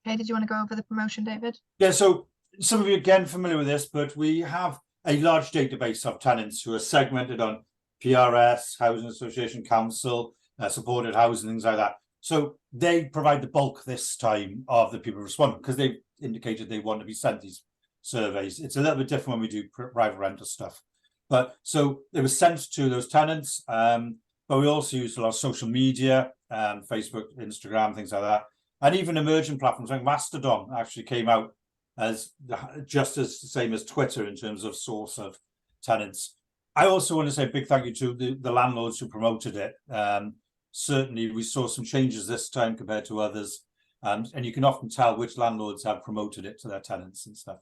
Okay, did you want to go over the promotion, David? Yeah, so some of you again familiar with this, but we have a large database of tenants who are segmented on PRS, Housing Association Council, supported housing, things like that. So they provide the bulk this time of the people responding because they've indicated they want to be sent these surveys. It's a little bit different when we do private rental stuff. But so it was sent to those tenants, but we also used a lot of social media, Facebook, Instagram, things like that. And even emerging platforms like Mastodon actually came out as just as the same as Twitter in terms of source of tenants. I also want to say a big thank you to the landlords who promoted it. Certainly, we saw some changes this time compared to others. And you can often tell which landlords have promoted it to their tenants and stuff.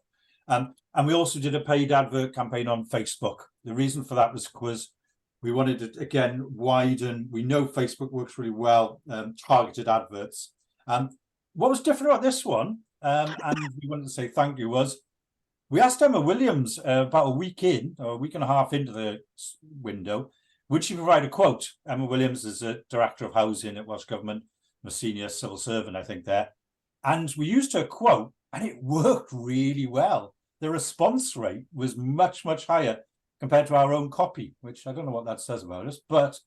And we also did a paid advert campaign on Facebook. The reason for that was because we wanted to, again, widen. We know Facebook works really well, targeted adverts. What was different about this one, and we wanted to say thank you, was we asked Emma Williams about a week in, or a week and a half into the window, would she provide a quote? Emma Williams is a Director of Housing at Welsh Government, a senior civil servant, I think, there. And we used her quote, and it worked really well. The response rate was much, much higher compared to our own copy, which I don't know what that says about us. But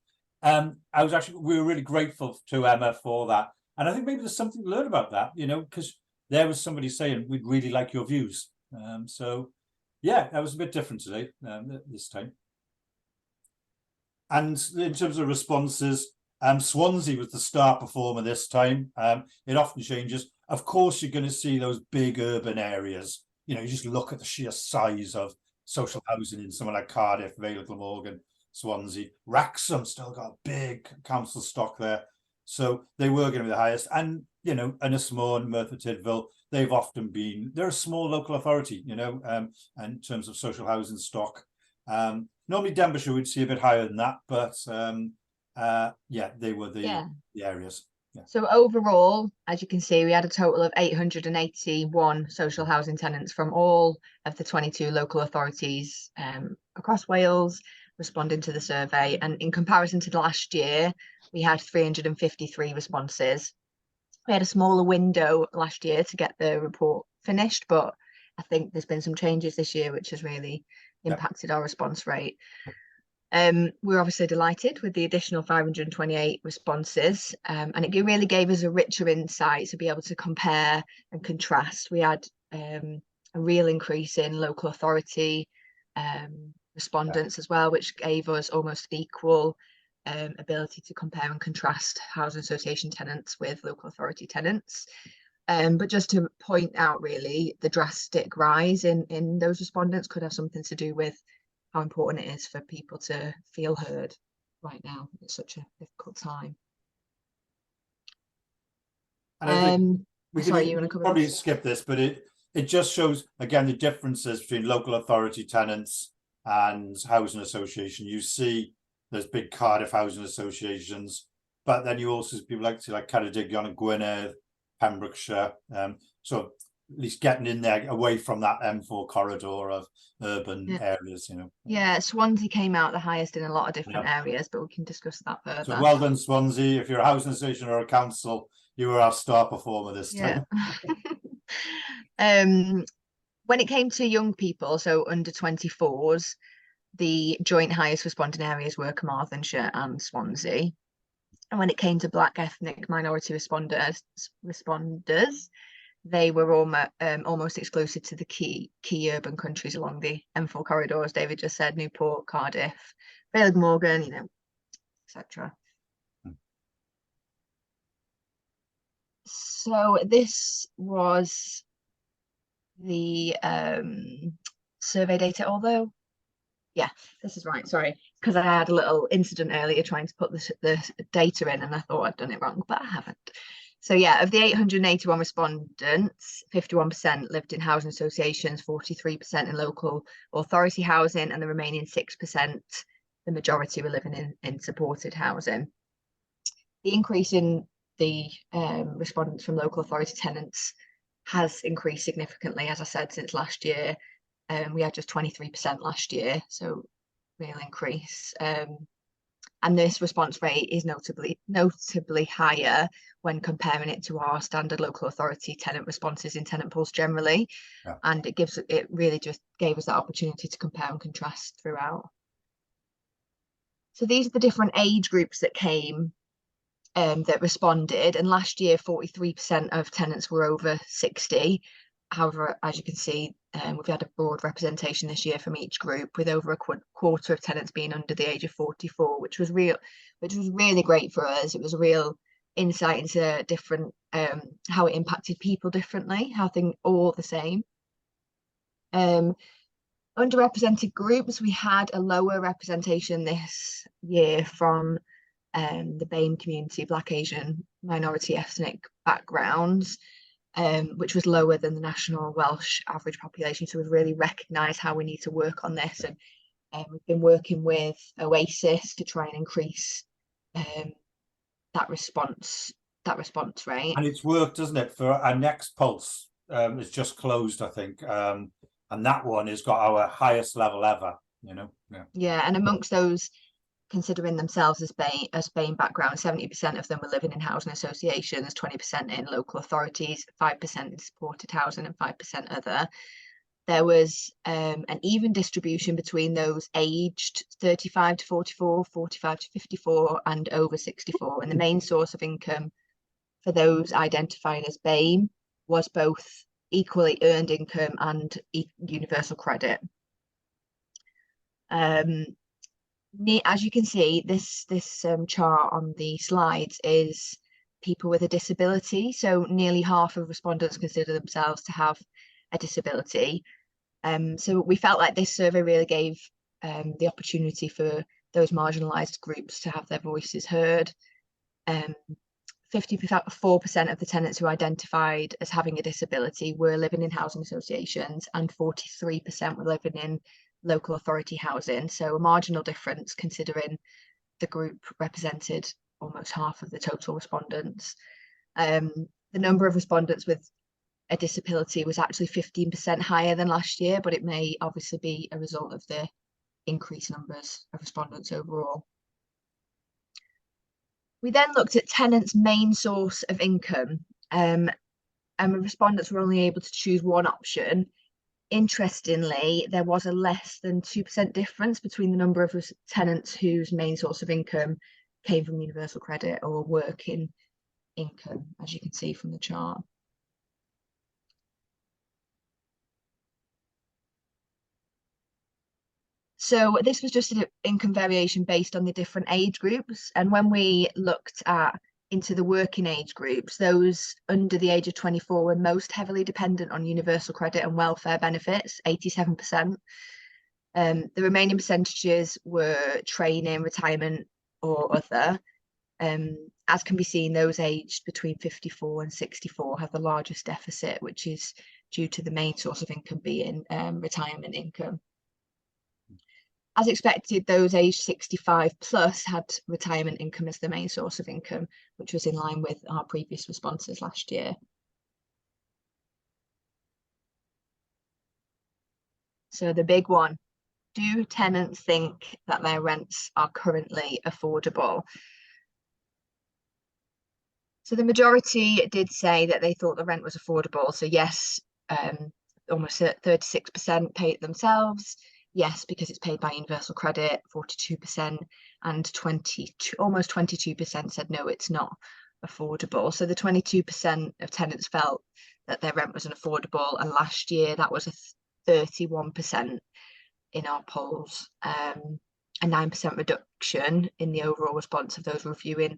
we were really grateful to Emma for that. And I think maybe there's something to learn about that, you know, because there was somebody saying, we'd really like your views. So, yeah, that was a bit different today, this time. And in terms of responses, Swansea was the star performer this time. It often changes. Of course, you're going to see those big urban areas. You know, you just look at the sheer size of social housing in someone like Cardiff, Vale of Glamorgan, Swansea. Wrexham still got big council stock there. So they were going to be the highest. And, you know, Ynysmore, Merthyr Tydfil, they've often been, they're a small local authority, you know, in terms of social housing stock. Normally Denbighshire would see a bit higher than that, but yeah, they were the areas. Yeah. So overall, as you can see, we had a total of 881 social housing tenants from all of the 22 local authorities across Wales responding to the survey. And in comparison to last year, we had 353 responses. We had a smaller window last year to get the report finished, but I think there's been some changes this year, which has really impacted our response rate. We're obviously delighted with the additional 528 responses, and it really gave us a richer insight to be able to compare and contrast. We had a real increase in local authority respondents as well, which gave us almost equal ability to compare and contrast housing association tenants with local authority tenants. But just to point out, really, the drastic rise in those respondents could have something to do with how important it is for people to feel heard right now. It's such a difficult time. And we sorry, you want to cover probably this? skip this, but it just shows, again, the differences between local authority tenants and housing association. You see there's big Cardiff housing associations, but then you also see people like Ceredigion and Gwynedd, Pembrokeshire. So at least getting in there away from that M4 corridor of urban areas, you know. Yeah, Swansea came out the highest in a lot of different areas, but we can discuss that further. So well done, Swansea. If you're a housing association or a council, you were our star performer this time. When it came to young people, so under 24s, the joint highest responding areas were Carmarthenshire and Swansea. And when it came to Black ethnic minority responders, they were almost exclusive to the key urban countries along the M4 corridor, as David just said: Newport, Cardiff, Vale of Glamorgan, you know, etc. So this was the survey data, although, yeah, this is right, sorry, because I had a little incident earlier trying to put the data in and I thought I'd done it wrong, but I haven't. So yeah, of the 881 respondents, 51% lived in housing associations, 43% in local authority housing, and the remaining 6%, the majority, were living in supported housing. The increase in the respondents from local authority tenants has increased significantly, as I said, since last year. We had just 23% last year, so real increase. And this response rate is notably higher when comparing it to our standard local authority tenant responses in Tenant Pulse generally. Yeah. And it really just gave us that opportunity to compare and contrast throughout. So these are the different age groups that came that responded, and last year 43% of tenants were over 60. However, as you can see, we've had a broad representation this year from each group, with over a quarter of tenants being under the age of 44, which was really great for us. It was a real insight into different how it impacted people differently, how things all the same. Underrepresented groups, we had a lower representation this year from the BAME community, Black, Asian, minority ethnic backgrounds, which was lower than the national Welsh average population. So we've really recognised how we need to work on this, and we've been working with Oasis to try and increase that response rate. And it's worked, doesn't it? For our next pulse, it's just closed, I think, and that one has got our highest level ever. You know, yeah. And amongst those considering themselves as BAME background, 70% of them were living in housing associations, 20% in local authorities, 5% in supported housing, and 5% other. There was an even distribution between those aged 35 to 44, 45 to 54, and over 64. And the main source of income for those identified as BAME was both equally earned income and universal credit. As you can see, this chart on the slides is people with a disability. So nearly half of respondents consider themselves to have a disability. So we felt like this survey really gave the opportunity for those marginalised groups to have their voices heard. 54% of the tenants who identified as having a disability were living in housing associations, and 43% were living in local authority housing. So a marginal difference considering the group represented almost half of the total respondents. The number of respondents with a disability was actually 15% higher than last year, but it may obviously be a result of the increased numbers of respondents overall. We then looked at tenants' main source of income, and respondents were only able to choose one option. Interestingly, there was a less than 2% difference between the number of tenants whose main source of income came from universal credit or working income, as you can see from the chart. So this was just an income variation based on the different age groups. And when we looked into the working age groups, those under the age of 24 were most heavily dependent on universal credit and welfare benefits, 87%. The remaining percentages were training, retirement, or other. As can be seen, those aged between 54 and 64 have the largest deficit, which is due to the main source of income being retirement income. As expected, those aged 65 plus had retirement income as the main source of income, which was in line with our previous responses last year. So the big one, do tenants think that their rents are currently affordable? So the majority did say that they thought the rent was affordable. So yes, almost 36% pay it themselves. Yes, because it's paid by universal credit, 42%, and almost 22% said no, it's not affordable. So the 22% of tenants felt that their rent wasn't affordable, and last year that was a 31% in our polls, a 9% reduction in the overall response of those reviewing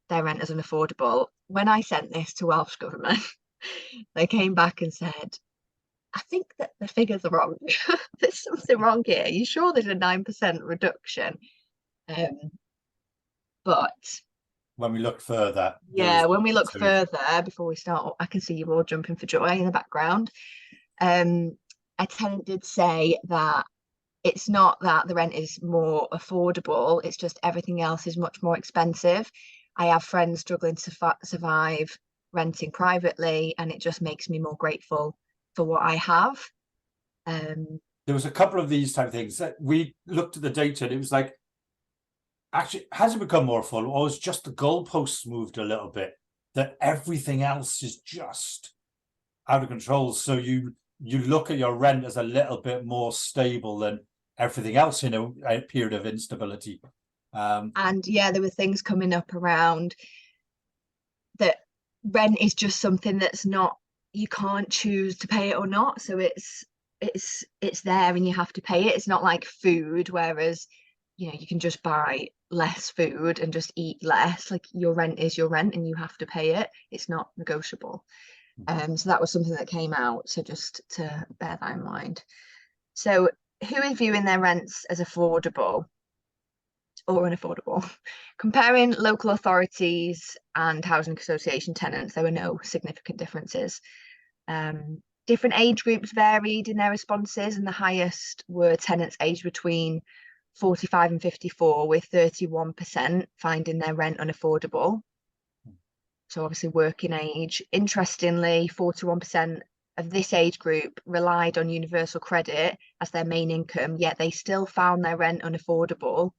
their rent as unaffordable. When I sent this to Welsh Government, they came back and said, I think that the figures are wrong. There's something wrong here. Are you sure there's a 9% reduction? But when we look further, when we look further, before we start, I can see you all jumping for joy in the background. A tenant did say that it's not that the rent is more affordable, it's just everything else is much more expensive. I have friends struggling to survive renting privately, and it just makes me more grateful for what I have. There was a couple of these type of things that we looked at the data, and it was like actually, has it become more affordable, or is just the goalposts moved a little bit, that everything else is just out of control? So you look at your rent as a little bit more stable than everything else in a period of instability. And yeah, there were things coming up around that rent is just something that's not, you can't choose to pay it or not. So it's there and you have to pay it. It's not like food, whereas you can just buy less food and just eat less. Like, your rent is your rent and you have to pay it. It's not negotiable. So that was something that came out. So just to bear that in mind. So who is viewing their rents as affordable or unaffordable? Comparing local authorities and housing association tenants, there were no significant differences. Different age groups varied in their responses, and the highest were tenants aged between 45 and 54, with 31% finding their rent unaffordable. So obviously working age. Interestingly, 41% of this age group relied on universal credit as their main income, yet they still found their rent unaffordable,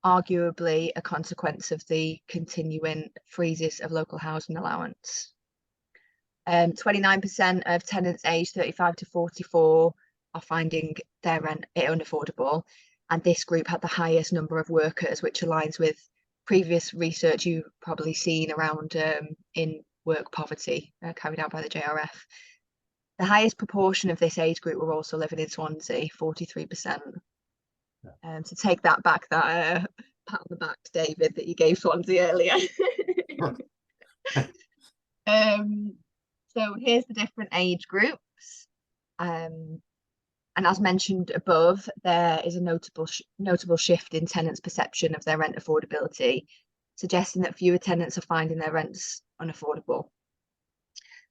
arguably a consequence of the continuing freezes of local housing allowance. 29% of tenants aged 35 to 44 are finding their rent unaffordable, and this group had the highest number of workers, which aligns with previous research you've probably seen around in work poverty carried out by the JRF. The highest proportion of this age group were also living in Swansea, 43%. So take that back, that pat on the back to David that you gave Swansea earlier. So here's the different age groups. And as mentioned above, there is a notable shift in tenants' perception of their rent affordability, suggesting that fewer tenants are finding their rents unaffordable.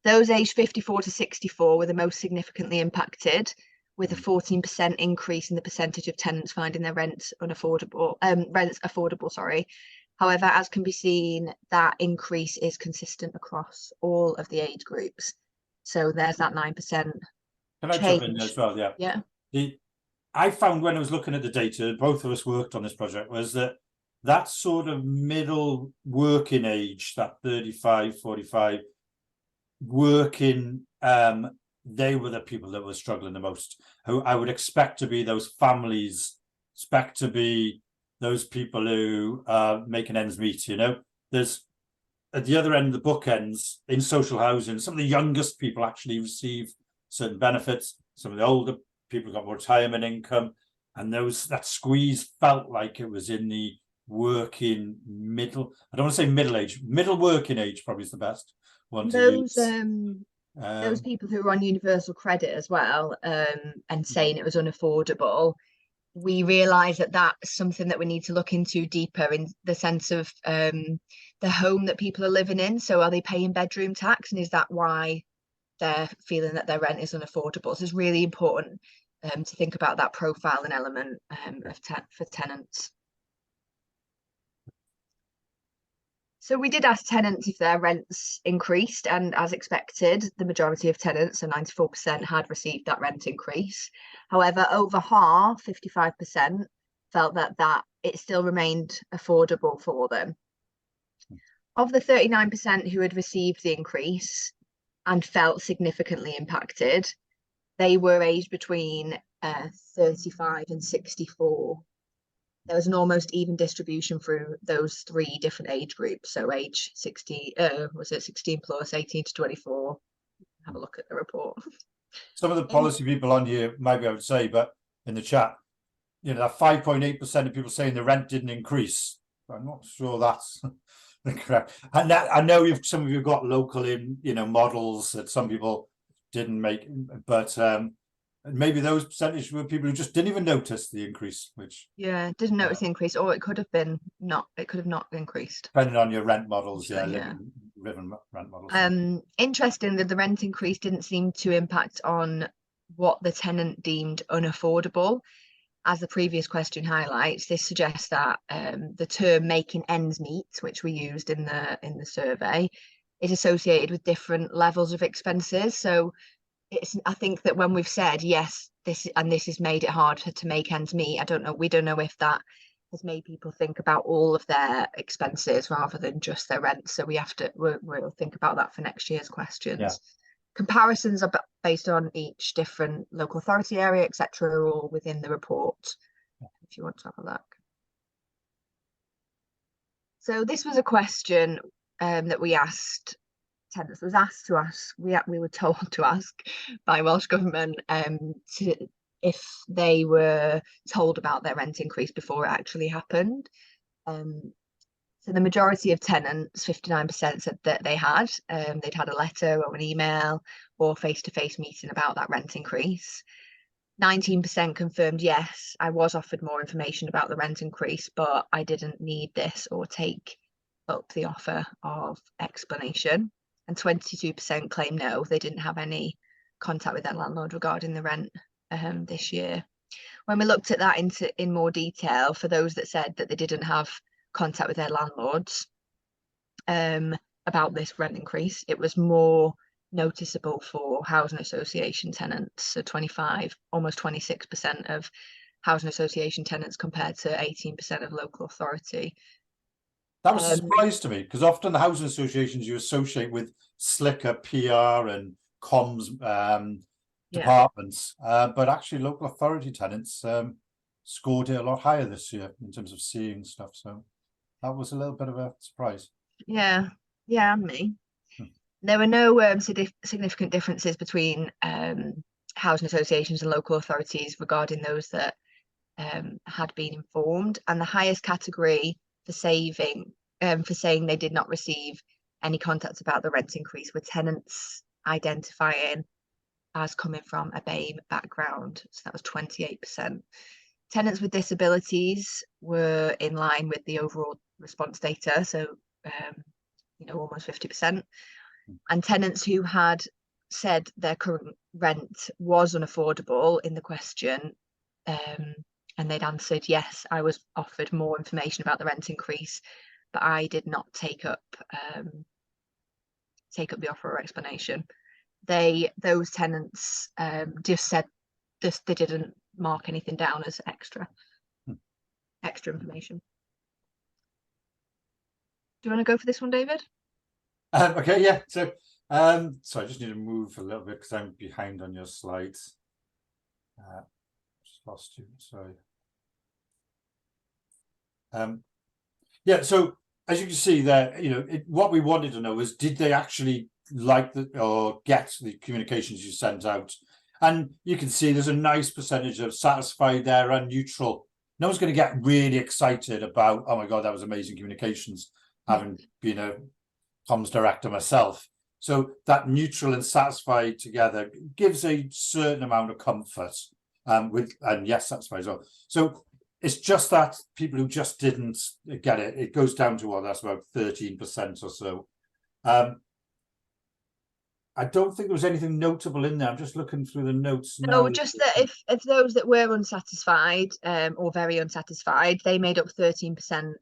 Those aged 54 to 64 were the most significantly impacted, with a 14% increase in the percentage of tenants finding their rents affordable. However, as can be seen, that increase is consistent across all of the age groups. So there's that 9%. Can I jump in as well? Yeah. I found when I was looking at the data, both of us worked on this project, was that sort of middle working age, that 35, 45, working, they were the people that were struggling the most, who I would expect to be those families, expect to be those people who are making ends meet. There's, at the other end of the bookends in social housing, some of the youngest people actually receive certain benefits. Some of the older people got more retirement income, and that squeeze felt like it was in the working middle. I don't want to say middle age. Middle working age probably is the best one to use. Those people who were on universal credit as well, and saying it was unaffordable, we realise that that's something that we need to look into deeper, in the sense of the home that people are living in. So are they paying bedroom tax, and is that why they're feeling that their rent is unaffordable? So it's really important to think about that profile and element for tenants. So we did ask tenants if their rents increased, and as expected, the majority of tenants, so 94%, had received that rent increase. However, over half, 55%, felt that it still remained affordable for them. Of the 39% who had received the increase and felt significantly impacted, they were aged between 35 and 64. There was an almost even distribution through those three different age groups. So age 16 plus, 18 to 24. Have a look at the report. Some of the policy people on here, maybe I would say, but in the chat, that 5.8% of people saying the rent didn't increase. I'm not sure that's correct. And that, I know some of you got local models that some people didn't make, but maybe those percentage were people who just didn't even notice the increase, which didn't notice the increase, or it could have been not increased, depending on your rent models. Living rent models. Interesting that the rent increase didn't seem to impact on what the tenant deemed unaffordable. As the previous question highlights, this suggests that the term making ends meet, which we used in the survey, is associated with different levels of expenses. So I think that when we've said yes, this has made it harder to make ends meet, we don't know if that has made people think about all of their expenses rather than just their rent. So we'll think about that for next year's questions. Yeah. Comparisons are based on each different local authority area, etc., or within the report, if you want to have a look. So this was a question that we asked tenants. Was asked to ask. We were told to ask by Welsh Government if they were told about their rent increase before it actually happened. So the majority of tenants, 59%, said that they had. They'd had a letter or an email or face-to-face meeting about that rent increase. 19% confirmed, yes, I was offered more information about the rent increase, but I didn't need this or take up the offer of explanation. And 22% claim no, they didn't have any contact with their landlord regarding the rent this year. When we looked at that in more detail, for those that said that they didn't have contact with their landlords about this rent increase, it was more noticeable for housing association tenants. So 25, almost 26% of housing association tenants compared to 18% of local authority. That was a surprise to me, because often the housing associations you associate with slicker PR and comms departments, but actually local authority tenants scored it a lot higher this year in terms of seeing stuff. So that was a little bit of a surprise. Yeah, and me. There were no significant differences between housing associations and local authorities regarding those that had been informed, and the highest category for saying they did not receive any contacts about the rent increase were tenants identifying as coming from a BAME background. So that was 28%. Tenants with disabilities were in line with the overall response data, so almost 50%. And tenants who had said their current rent was unaffordable in the question, and they'd answered, yes, I was offered more information about the rent increase, but I did not take up the offer or explanation. Those tenants just said they didn't mark anything down as extra information. Do you want to go for this one, David? Okay, yeah. So I just need to move a little bit because I'm behind on your slides. Just lost you. Sorry. Yeah. So as you can see there, what we wanted to know was, did they actually like or get the communications you sent out? And you can see there's a nice percentage of satisfied there and neutral. No one's going to get really excited about, oh my God, that was amazing communications, having been a comms director myself. So that neutral and satisfied together gives a certain amount of comfort, and yes, satisfied as well. So it's just that people who just didn't get it, it goes down to that's about 13% or so. I don't think there was anything notable in there. I'm just looking through the notes now. No, just that if those that were unsatisfied or very unsatisfied, they made up 13%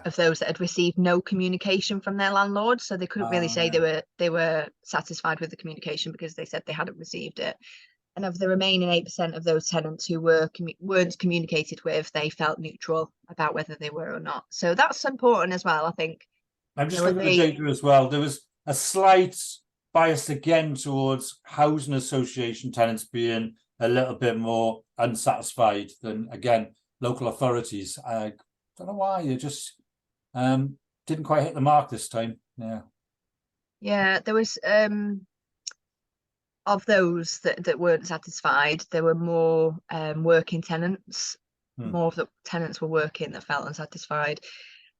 of those that had received no communication from their landlord. So they couldn't really say they were satisfied with the communication because they said they hadn't received it. And of the remaining 8% of those tenants who weren't communicated with, they felt neutral about whether they were or not. So that's important as well, I think. I'm just looking at the data as well. There was a slight bias again towards housing association tenants being a little bit more unsatisfied than, again, local authorities. I don't know why, you just didn't quite hit the mark this time. Yeah, there was of those that weren't satisfied, there were more working tenants. More of the tenants were working that felt unsatisfied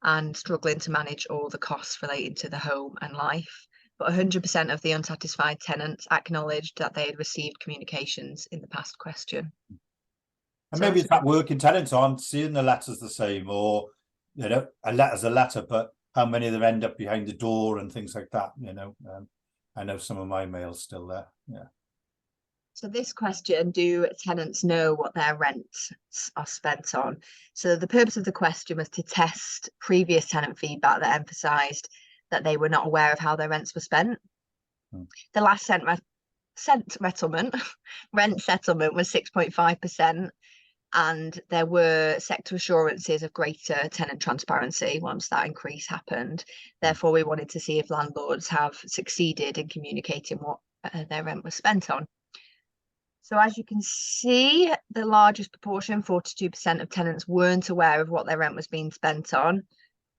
and struggling to manage all the costs relating to the home and life. But 100% of the unsatisfied tenants acknowledged that they had received communications in the past question. And so maybe it's that working tenants aren't seeing the letters the same, or a letter's a letter, but how many of them end up behind the door and things like that. I know some of my mail's still there. Yeah. So this question, do tenants know what their rents are spent on? So the purpose of the question was to test previous tenant feedback that emphasised that they were not aware of how their rents were spent. The last rent settlement was 6.5%, And there were sector assurances of greater tenant transparency once that increase happened. Therefore, we wanted to see if landlords have succeeded in communicating what their rent was spent on. So as you can see, the largest proportion, 42% of tenants, weren't aware of what their rent was being spent on.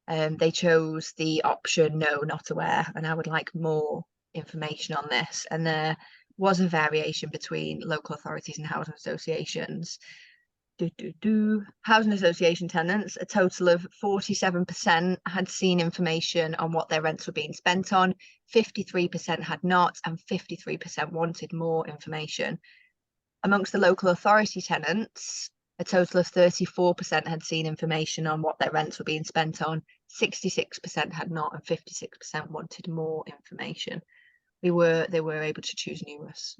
They chose the option no, not aware, and I would like more information on this. And there was a variation between local authorities and housing associations. Housing association tenants, a total of 47% had seen information on what their rents were being spent on, 53% had not, and 53% wanted more information. Amongst the local authority tenants, a total of 34% had seen information on what their rents were being spent on, 66% had not, and 56% wanted more information. They were able to choose numerous.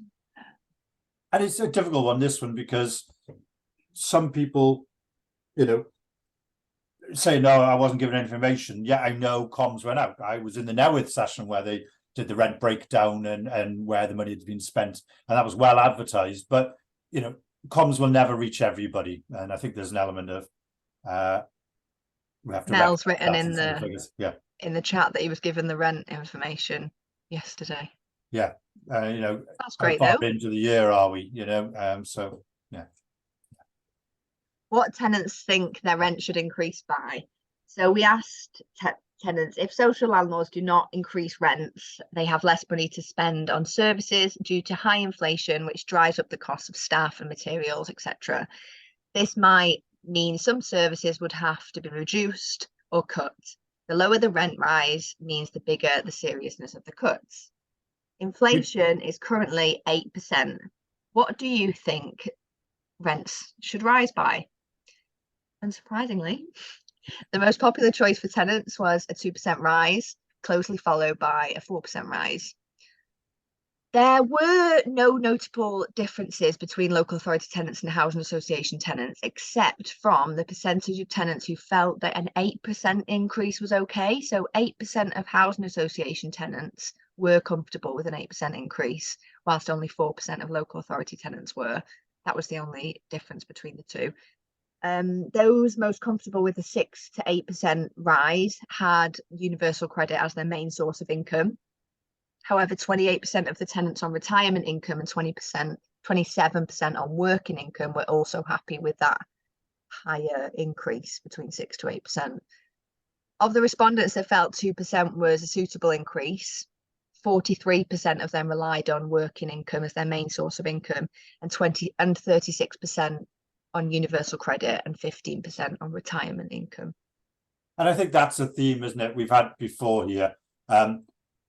And it's a difficult one, this one, because some people, say, no, I wasn't given information. Yeah, I know comms went out. I was in the Newydd session where they did the rent breakdown and where the money had been spent, and that was well advertised. But comms will never reach everybody, and I think there's an element of we have to. Mel's written in the chat that he was given the rent information yesterday. Yeah, that's great how far though. into the year are we? So yeah. What tenants think their rent should increase by? So we asked tenants, if social landlords do not increase rents, they have less money to spend on services due to high inflation, which drives up the cost of staff and materials, etc. This might mean some services would have to be reduced or cut. The lower the rent rise means the bigger the seriousness of the cuts. Inflation is currently 8%. What do you think rents should rise by? Unsurprisingly, the most popular choice for tenants was a 2% rise, closely followed by a 4% rise. There were no notable differences between local authority tenants and housing association tenants, except from the percentage of tenants who felt that an 8% increase was okay. So 8% of housing association tenants were comfortable with an 8% increase, whilst only 4% of local authority tenants were. That was the only difference between the two. Those most comfortable with a 6 to 8% rise had universal credit as their main source of income. However, 28% of the tenants on retirement income and 27% on working income were also happy with that higher increase between 6 to 8%. Of the respondents that felt 2% was a suitable increase, 43% of them relied on working income as their main source of income, and 36% on universal credit and 15% on retirement income. And I think that's a theme, isn't it, we've had before here,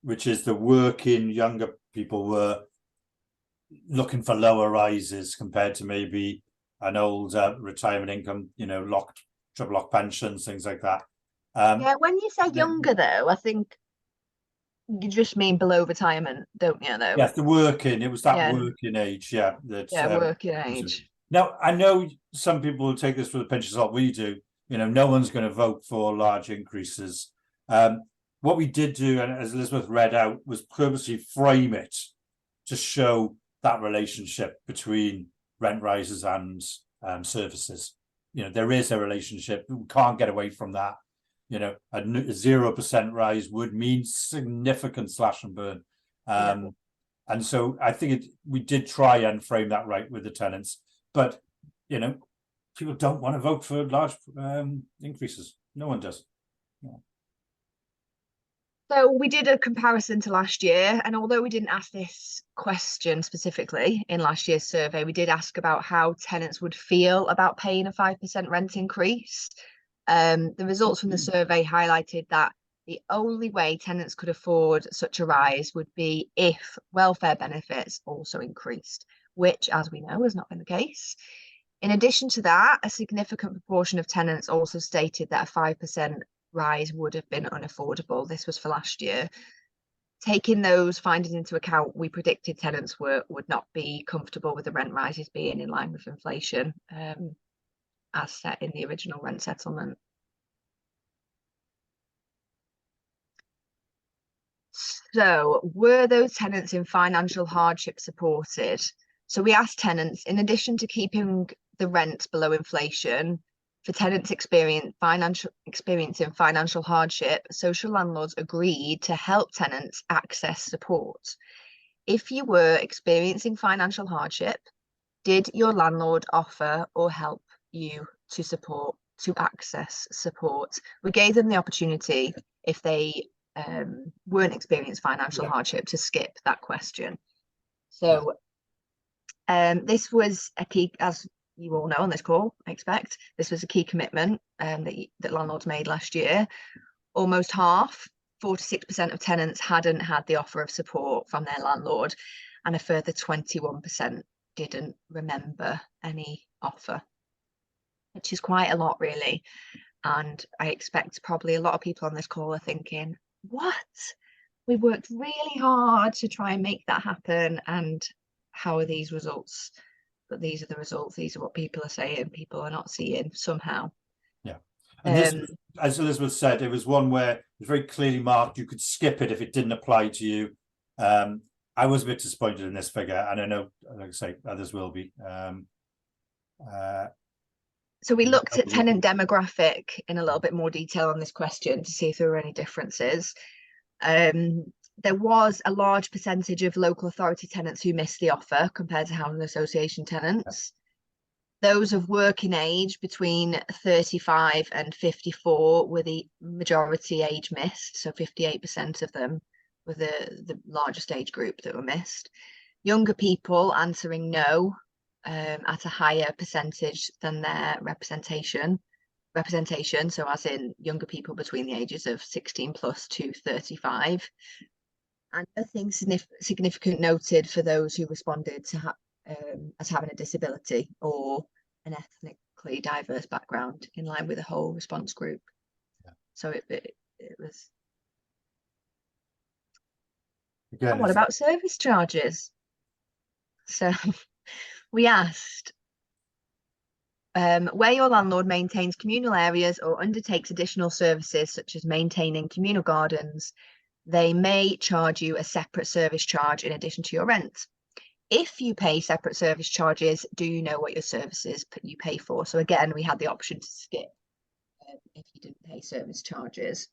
which is the working younger people were looking for lower rises compared to maybe an old retirement income, triple lock pensions, things like that. Yeah, when you say younger though, I think you just mean below retirement, don't you though? Yes, the working, it was that working age, yeah. Working age. Now, I know some people will take this with a pinch of salt. We do. No one's going to vote for large increases. What we did do, and as Elizabeth read out, was purposely frame it to show that relationship between rent rises and services. There is a relationship. We can't get away from that. A 0% rise would mean significant slash and burn. And so I think we did try and frame that right with the tenants. But, people don't want to vote for large increases. No one does. Yeah. So we did a comparison to last year, and although we didn't ask this question specifically in last year's survey, we did ask about how tenants would feel about paying a 5% rent increase. The results from the survey highlighted that the only way tenants could afford such a rise would be if welfare benefits also increased, which, as we know, has not been the case. In addition to that, a significant proportion of tenants also stated that a 5% rise would have been unaffordable. This was for last year. Taking those findings into account, we predicted tenants would not be comfortable with the rent rises being in line with inflation, as set in the original rent settlement. So, were those tenants in financial hardship supported? So we asked tenants, in addition to keeping the rent below inflation, for tenants experiencing financial hardship, social landlords agreed to help tenants access support. If you were experiencing financial hardship, did your landlord offer or help you to access support? We gave them the opportunity, if they weren't experiencing financial hardship, to skip that question. So this was a key, as you all know on this call, I expect, this was a key commitment that landlords made last year. Almost half, 46% of tenants hadn't had the offer of support from their landlord, and a further 21% didn't remember any offer, which is quite a lot, really. And I expect probably a lot of people on this call are thinking, what? We worked really hard to try and make that happen, and how are these results? But these are the results. These are what people are saying. People are not seeing somehow. Yeah. And this, as Elizabeth said, it was one where it was very clearly marked. You could skip it if it didn't apply to you. I was a bit disappointed in this figure, and I know, like I say, others will be. So we looked at tenant demographic in a little bit more detail on this question to see if there were any differences. There was a large percentage of local authority tenants who missed the offer compared to housing association tenants. Those of working age between 35 and 54 were the majority age missed, so 58% of them were the largest age group that were missed. Younger people answering no at a higher percentage than their representation, so as in younger people between the ages of 16 plus to 35. And nothing significant noted for those who responded to as having a disability or an ethnically diverse background, in line with the whole response group. So it was. Again, and what about service charges? So we asked, where your landlord maintains communal areas or undertakes additional services such as maintaining communal gardens, they may charge you a separate service charge in addition to your rent. If you pay separate service charges, do you know what your services you pay for? So again, we had the option to skip if you didn't pay service charges.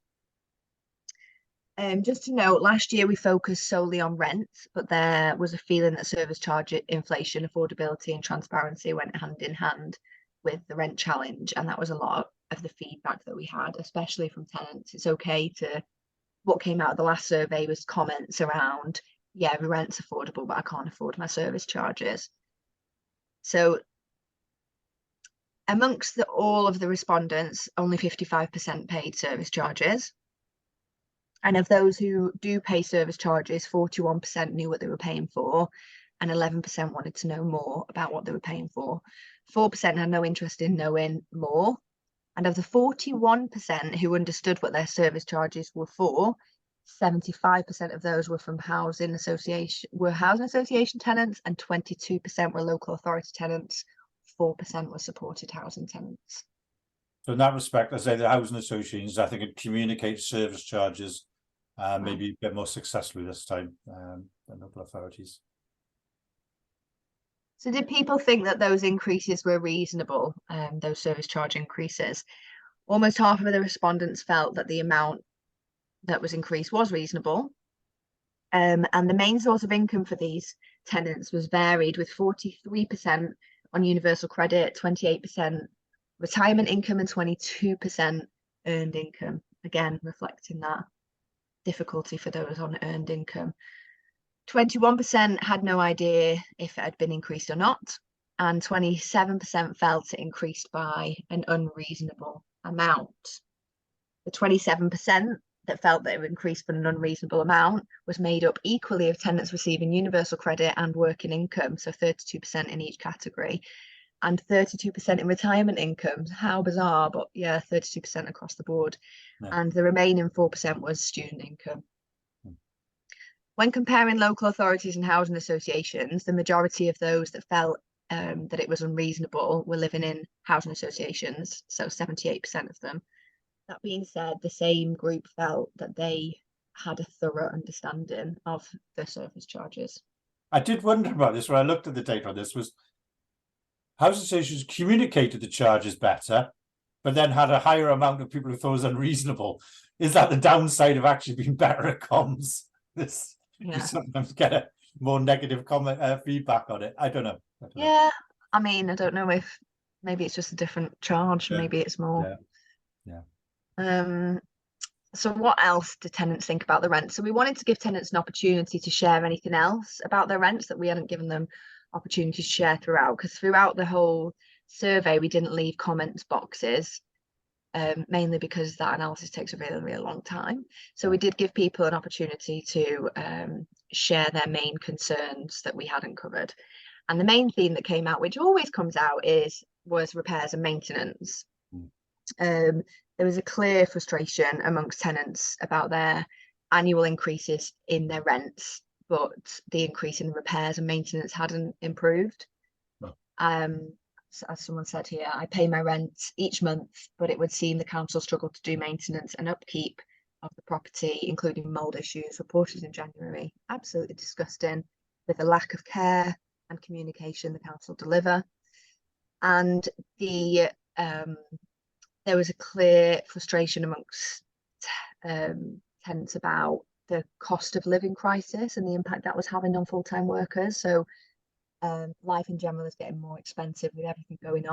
Just to note, last year we focused solely on rent, but there was a feeling that service charge inflation, affordability and transparency went hand in hand with the rent challenge, and that was a lot of the feedback that we had, especially from tenants. It's okay to, what came out of the last survey was comments around, yeah, the rent's affordable, but I can't afford my service charges. So amongst all of the respondents, only 55% paid service charges. And of those who do pay service charges, 41% knew what they were paying for, and 11% wanted to know more about what they were paying for. 4% had no interest in knowing more. And of the 41% who understood what their service charges were for, 75% of those were from housing association tenants, and 22% were local authority tenants. 4% were supported housing tenants. So in that respect, I say the housing associations, I think, it communicates service charges maybe a bit more successfully this time than local authorities. So did people think that those increases were reasonable, those service charge increases? Almost half of the respondents felt that the amount that was increased was reasonable. And the main source of income for these tenants was varied, with 43% on universal credit, 28% retirement income and 22% earned income. Again, reflecting that difficulty for those on earned income. 21% had no idea if it had been increased or not, and 27% felt it increased by an unreasonable amount. The 27% that felt that it would increase by an unreasonable amount was made up equally of tenants receiving universal credit and working income, so 32% in each category, and 32% in retirement income. How bizarre, but yeah, 32% across the board. Yeah. And the remaining 4% was student income. When comparing local authorities and housing associations, the majority of those that felt that it was unreasonable were living in housing associations, so 78% of them. That being said, the same group felt that they had a thorough understanding of the service charges. I did wonder about this when I looked at the data on this, was housing associations communicated the charges better, but then had a higher amount of people who thought it was unreasonable. Is that the downside of actually being better at comms? This you sometimes get a more negative comment feedback on it. I don't know. Yeah, I mean, I don't know if maybe it's just a different charge. Maybe it's more. So what else do tenants think about the rent? So we wanted to give tenants an opportunity to share anything else about their rents that we hadn't given them opportunity to share throughout, because throughout the whole survey we didn't leave comments boxes, mainly because that analysis takes a really, really long time. So we did give people an opportunity to share their main concerns that we hadn't covered. And the main theme that came out, which always comes out, was repairs and maintenance. There was a clear frustration amongst tenants about their annual increases in their rents, but the increase in repairs and maintenance hadn't improved. No. As someone said here, I pay my rent each month, but it would seem the council struggled to do maintenance and upkeep of the property, including mold issues reported in January. Absolutely disgusting, with a lack of care and communication the council deliver. And there was a clear frustration amongst tenants about the cost of living crisis and the impact that was having on full-time workers. So life in general is getting more expensive with everything going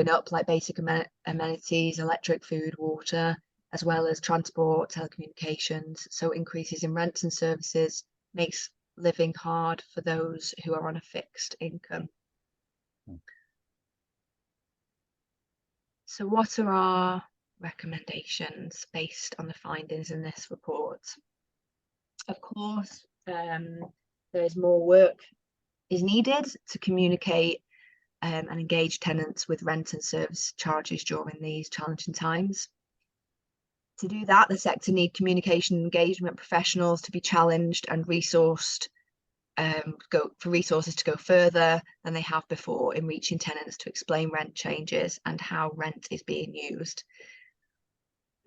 up, like basic amenities, electric, food, water, as well as transport, telecommunications. So increases in rents and services makes living hard for those who are on a fixed income. So what are our recommendations based on the findings in this report? Of course, there's more work is needed to communicate and engage tenants with rent and service charges during these challenging times. To do that, the sector need communication and engagement professionals to be challenged and resourced, for resources to go further than they have before in reaching tenants to explain rent changes and how rent is being used.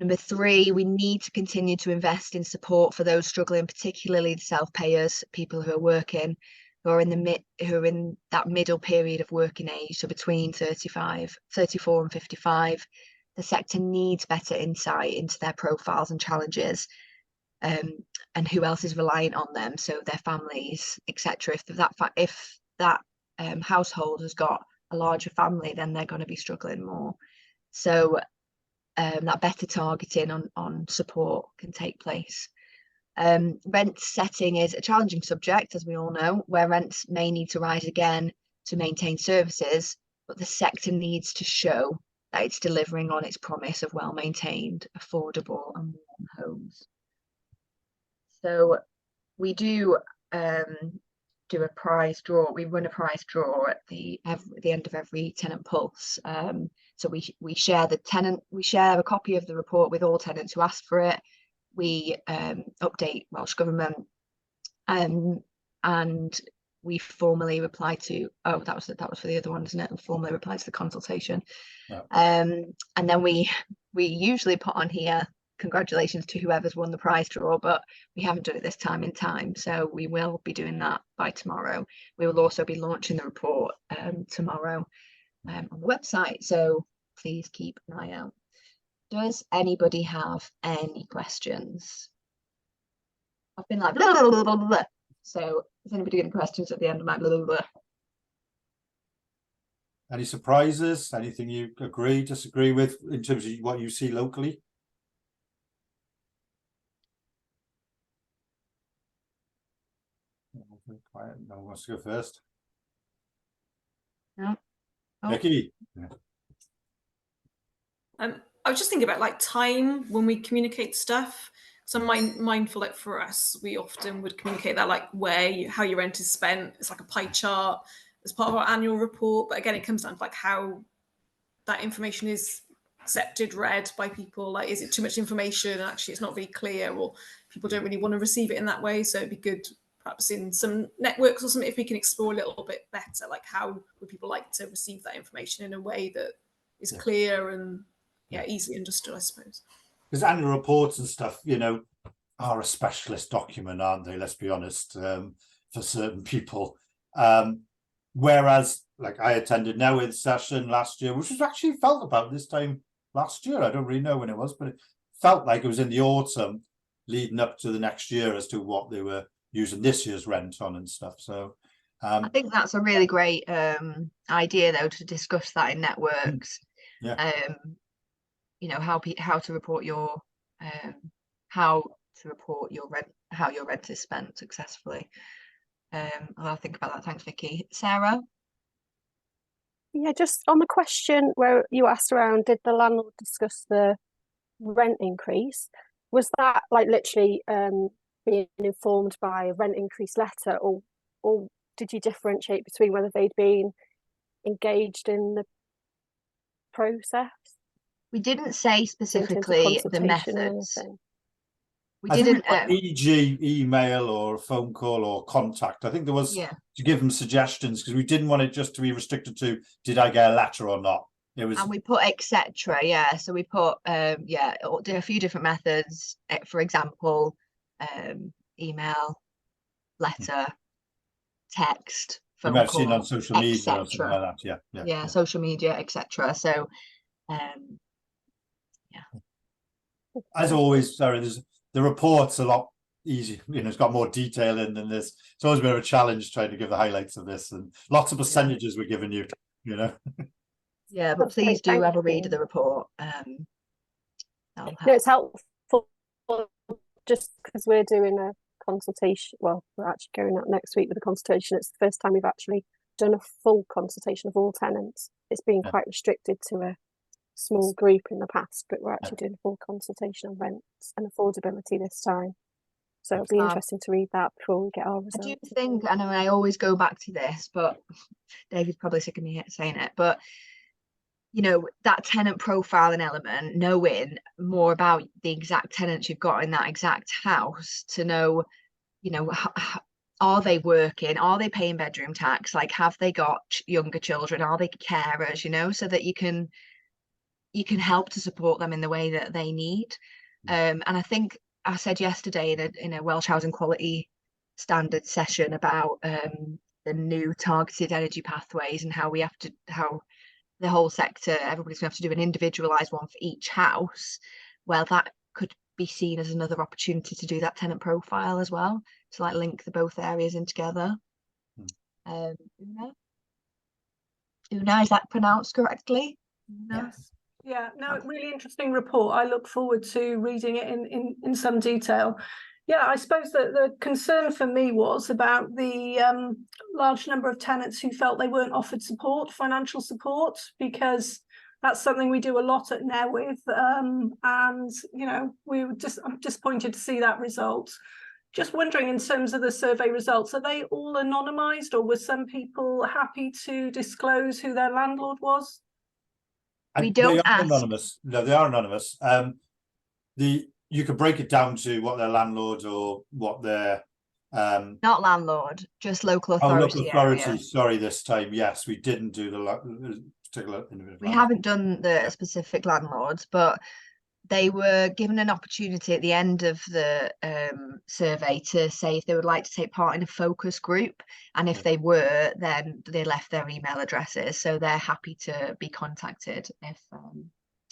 Number 3, we need to continue to invest in support for those struggling, particularly the self-payers, people who are working, who are in that middle period of working age, so between 34 and 55. The sector needs better insight into their profiles and challenges, and who else is reliant on them, so their families, etc. If that household has got a larger family, then they're going to be struggling more. So that better targeting on support can take place. Rent setting is a challenging subject, as we all know, where rents may need to rise again to maintain services, but the sector needs to show that it's delivering on its promise of well-maintained, affordable and warm homes. So we do do a prize draw. We run a prize draw at the end of every Tenant Pulse. So we share a copy of the report with all tenants who asked for it. We update Welsh Government, and we formally reply to, that was for the other one, isn't it? We formally reply to the consultation. Yeah. And then we usually put on here congratulations to whoever's won the prize draw, but we haven't done it this time in time, so we will be doing that by tomorrow. We will also be launching the report tomorrow on the website, so please keep an eye out. Does anybody have any questions? I've been like blah, blah, blah, blah, blah. So is anybody any questions at the end of my blah, blah, blah? Any surprises? Anything you agree, disagree with in terms of what you see locally? Quiet. No one wants to go first. No. Oh. Becky. Yeah. I was just thinking about like time when we communicate stuff. So I'm mindful that for us, we often would communicate that like how your rent is spent. It's like a pie chart as part of our annual report. But again, it comes down to like how that information is accepted, read by people. Like, is it too much information? Actually, it's not really clear, or people don't really want to receive it in that way. So it'd be good, perhaps in some networks or something, if we can explore a little bit better, like how would people like to receive that information in a way that is clear and easily understood, I suppose. Because annual reports and stuff, are a specialist document, aren't they? Let's be honest, for certain people. Whereas like I attended Newid's session last year, which was actually felt about this time last year. I don't really know when it was, but it felt like it was in the autumn leading up to the next year as to what they were using this year's rent on and stuff. So I think that's a really great idea, though, to discuss that in networks. Yeah. You know, how to report your how your rent is spent successfully. I'll think about that. Thanks, Vicky. Sarah? Yeah, just on the question where you asked around, did the landlord discuss the rent increase? Was that like literally being informed by a rent increase letter, or did you differentiate between whether they'd been engaged in the process? We didn't say specifically the methods. We didn't. E.g., email or phone call or contact. I think there was to give them suggestions, because we didn't want it just to be restricted to did I get a letter or not. It was, and we put etc. Yeah, so we put a few different methods. For example, email, letter, text, phone you might have call, seen on social media or something like that. Yeah, social media, etc. So, as always, sorry, the report's a lot easier. You know, it's got more detail in than this. It's always a bit of a challenge trying to give the highlights of this, and lots of percentages we're giving you. You know. Yeah, but please do have a read of the report. No, it's helpful just because we're doing a consultation. Well, we're actually going out next week with a consultation. It's the first time we've actually done a full consultation of all tenants. It's been quite restricted to a small group in the past, but we're actually doing a full consultation on rents and affordability this time. So it'll be interesting to read that before we get our results. I do think, and I always go back to this, but David's probably sick of me saying it, but you know, that tenant profiling element, knowing more about the exact tenants you've got in that exact house to know, you know, are they working? Are they paying bedroom tax? Like, have they got younger children? Are they carers? You know, so that you can help to support them in the way that they need. And I think I said yesterday in a Welsh Housing Quality Standards session about the new targeted energy pathways and how the whole sector, everybody's gonna have to do an individualized one for each house. Well, that could be seen as another opportunity to do that tenant profile as well, to like link the both areas in together. Una, is that pronounced correctly? Una? Yes. Yeah, no, really interesting report. I look forward to reading it in some detail. Yeah, I suppose that the concern for me was about the large number of tenants who felt they weren't offered support, financial support, because that's something we do a lot at Newid. And, you know, I'm disappointed to see that result. Just wondering, in terms of the survey results, are they all anonymised, or were some people happy to disclose who their landlord was? We don't ask. Anonymous. No, they are anonymous. You could break it down to what their landlord or what their not landlord, just local authority. Local authority. Area. Sorry, this time, yes, we didn't do the particular individual. We haven't done the specific landlords, but they were given an opportunity at the end of the survey to say if they would like to take part in a focus group, and if they were, then they left their email addresses, so they're happy to be contacted if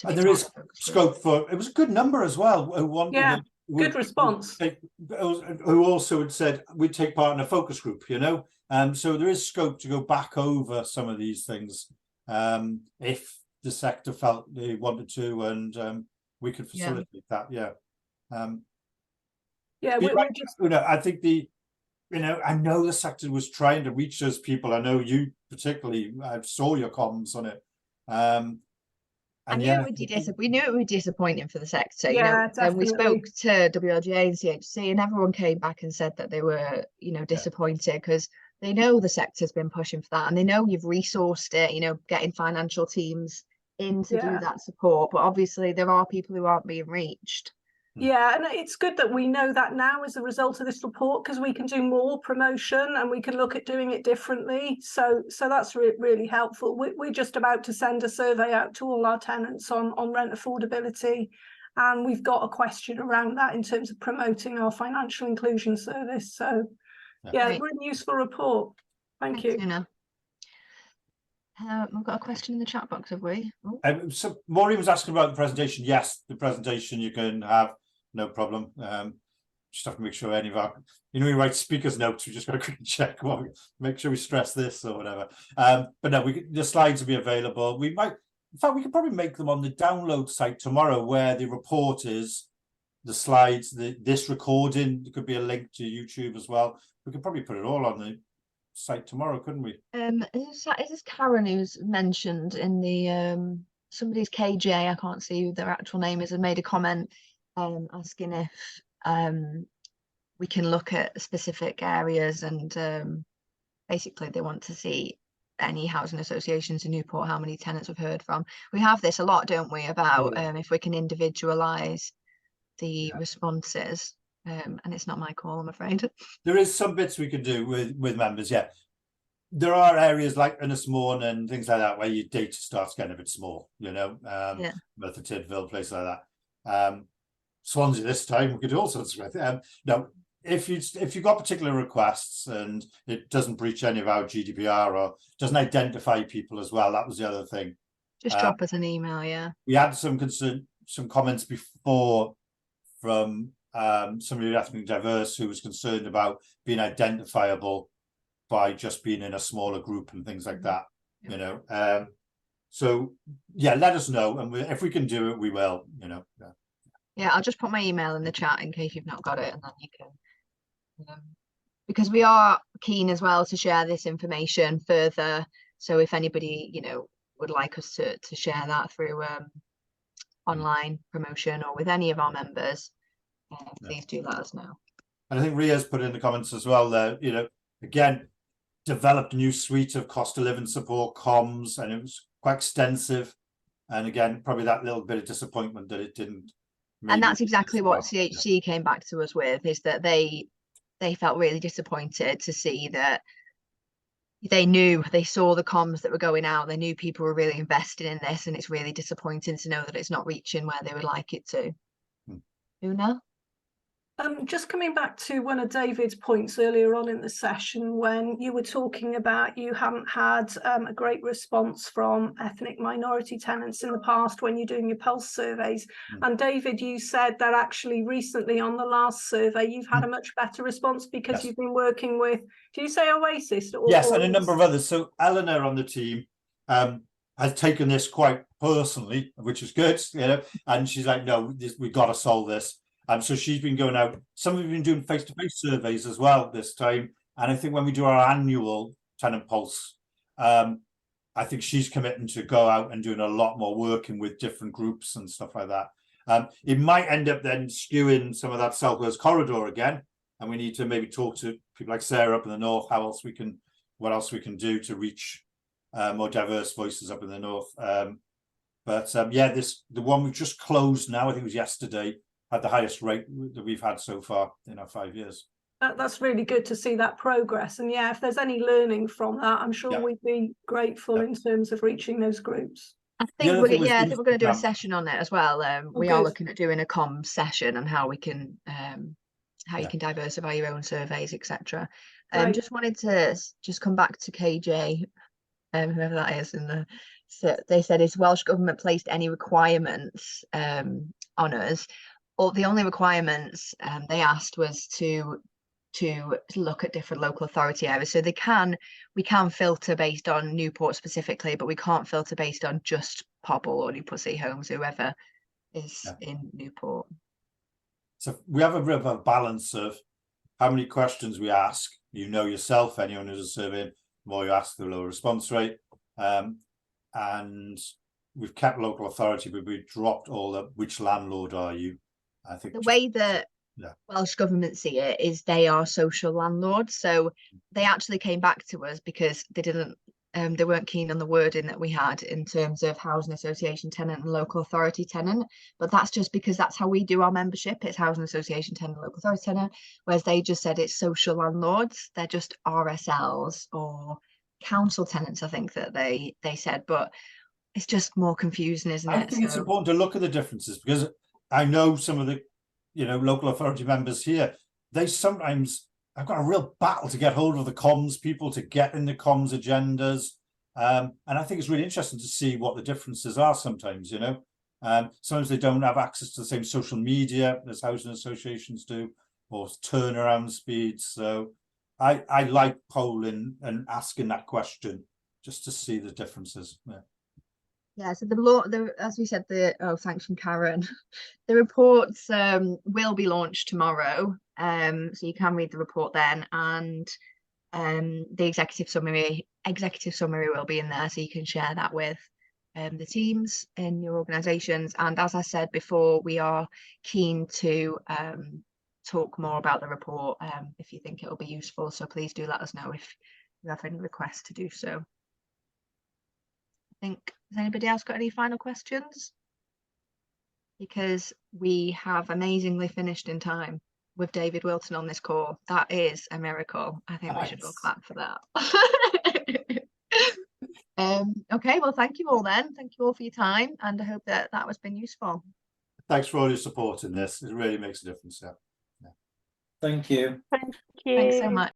and there is scope for, it was a good number as well, who wanted good response, who also had said we'd take part in a focus group, you know, so there is scope to go back over some of these things if the sector felt they wanted to, and we could facilitate that. I think I know the sector was trying to reach those people. I know you particularly, I saw your comments on it. We knew it would be disappointing for the sector. And we spoke to WLGA and CHC, and everyone came back and said that they were, disappointed because they know the sector's been pushing for that, and they know you've resourced it, getting financial teams in to do that support. But obviously there are people who aren't being reached. Yeah, and it's good that we know that now as a result of this report, because we can do more promotion and we can look at doing it differently. So that's really helpful. We're just about to send a survey out to all our tenants on rent affordability, and we've got a question around that in terms of promoting our financial inclusion service. So really useful report. Thank you. Una. We've got a question in the chat box, have we? Oh. So Maureen was asking about the presentation. Yes, the presentation you can have, no problem. Just have to make sure any of our, you know, we write speakers notes, we just got to quickly check make sure we stress this or whatever. But no, the slides will be available. We might, in fact, we could probably make them on the download site tomorrow, where the report is, the slides, this recording. There could be a link to YouTube as well. We could probably put it all on the site tomorrow, couldn't we? Is this Karen who's mentioned in the somebody's KJ, I can't see who their actual name is, and made a comment asking if we can look at specific areas, and basically they want to see any housing associations in Newport, how many tenants we've heard from. We have this a lot, don't we, about if we can individualize the responses, and it's not my call, I'm afraid. There is some bits we can do with members. Yeah, there are areas like Innismore and things like that where your data starts getting a bit small, you know. Merthyr Tydfil, places like that. Swansea this time we could do all sorts of no, if you've got particular requests and it doesn't breach any of our GDPR or doesn't identify people as well, that was the other thing. Just drop us an email. Yeah, we had some comments before from somebody ethnically diverse who was concerned about being identifiable by just being in a smaller group and things like that, you know. So yeah, let us know, and if we can do it, we will, you know. Yeah, I'll just put my email in the chat in case you've not got it, and then you can, because we are keen as well to share this information further. So if anybody, you know, would like us to share that through online promotion or with any of our members, please do let us know. And I think Ria's put in the comments as well there, you know, again, developed a new suite of cost of living support comms, and it was quite extensive. And again, probably that little bit of disappointment that it didn't. And that's exactly what CHC came back to us with, is that they felt really disappointed to see that they saw the comms that were going out, they knew people were really invested in this, and it's really disappointing to know that it's not reaching where they would like it to. Una? Just coming back to one of David's points earlier on in the session, when you were talking about you haven't had a great response from ethnic minority tenants in the past when you're doing your pulse surveys. And David, you said that actually recently on the last survey, you've had a much better response because you've been working with, do you say Oasis? Yes, and a number of others. So Eleanor on the team has taken this quite personally, which is good, you know, and she's like, no, we've got to solve this. So she's been going out. Some have been doing face-to-face surveys as well this time. And I think when we do our annual Tenant Pulse, I think she's committing to go out and doing a lot more working with different groups and stuff like that. It might end up then skewing some of that South Wales corridor again. And we need to maybe talk to people like Sarah up in the north, what else we can do to reach more diverse voices up in the north. Yeah, the one we've just closed now, I think it was yesterday, had the highest rate that we've had so far in our 5 years. That's really good to see that progress. And yeah, if there's any learning from that, I'm sure we'd be grateful in terms of reaching those groups. I think we're going to do a session on it as well. We are looking at doing a comms session on how we can you can diversify your own surveys, etc. Just wanted to come back to KJ, whoever that is, so they said, is Welsh Government placed any requirements on us? Or the only requirements they asked was to look at different local authority areas. So we can filter based on Newport specifically, but we can't filter based on just Pobble or Newport City Homes, whoever is in Newport. So we have a bit of a balance of how many questions we ask. You know yourself, anyone who's a survey, the more you ask, the lower response rate. And we've kept local authority, but we dropped all the which landlord are you? I think the way that Welsh Government see it is they are social landlords. So they actually came back to us because they weren't keen on the wording that we had in terms of housing association tenant and local authority tenant. But that's just because that's how we do our membership. It's housing association tenant, local authority tenant, whereas they just said it's social landlords. They're just RSLs or council tenants, I think that they said, but it's just more confusing, isn't it? I think it's important to look at the differences, because I know some of the, local authority members here, they sometimes, I've got a real battle to get hold of the comms people, to get in the comms agendas. And I think it's really interesting to see what the differences are sometimes, you know. Sometimes they don't have access to the same social media as housing associations do, or turnaround speeds. So I like polling and asking that question just to see the differences. Yeah, so as we said, thanks from Karen. The reports will be launched tomorrow. So you can read the report then, and the executive summary will be in there, so you can share that with the teams in your organizations. And as I said before, we are keen to talk more about the report if you think it will be useful. So please do let us know if you have any requests to do so. I think, has anybody else got any final questions? Because we have amazingly finished in time with David Wilton on this call. That is a miracle. I think we should all clap for that. Okay, well, thank you all then. Thank you all for your time, and I hope that has been useful. Thanks for all your support in this. It really makes a difference. Yeah. Thank you. Thank you. Thanks so much.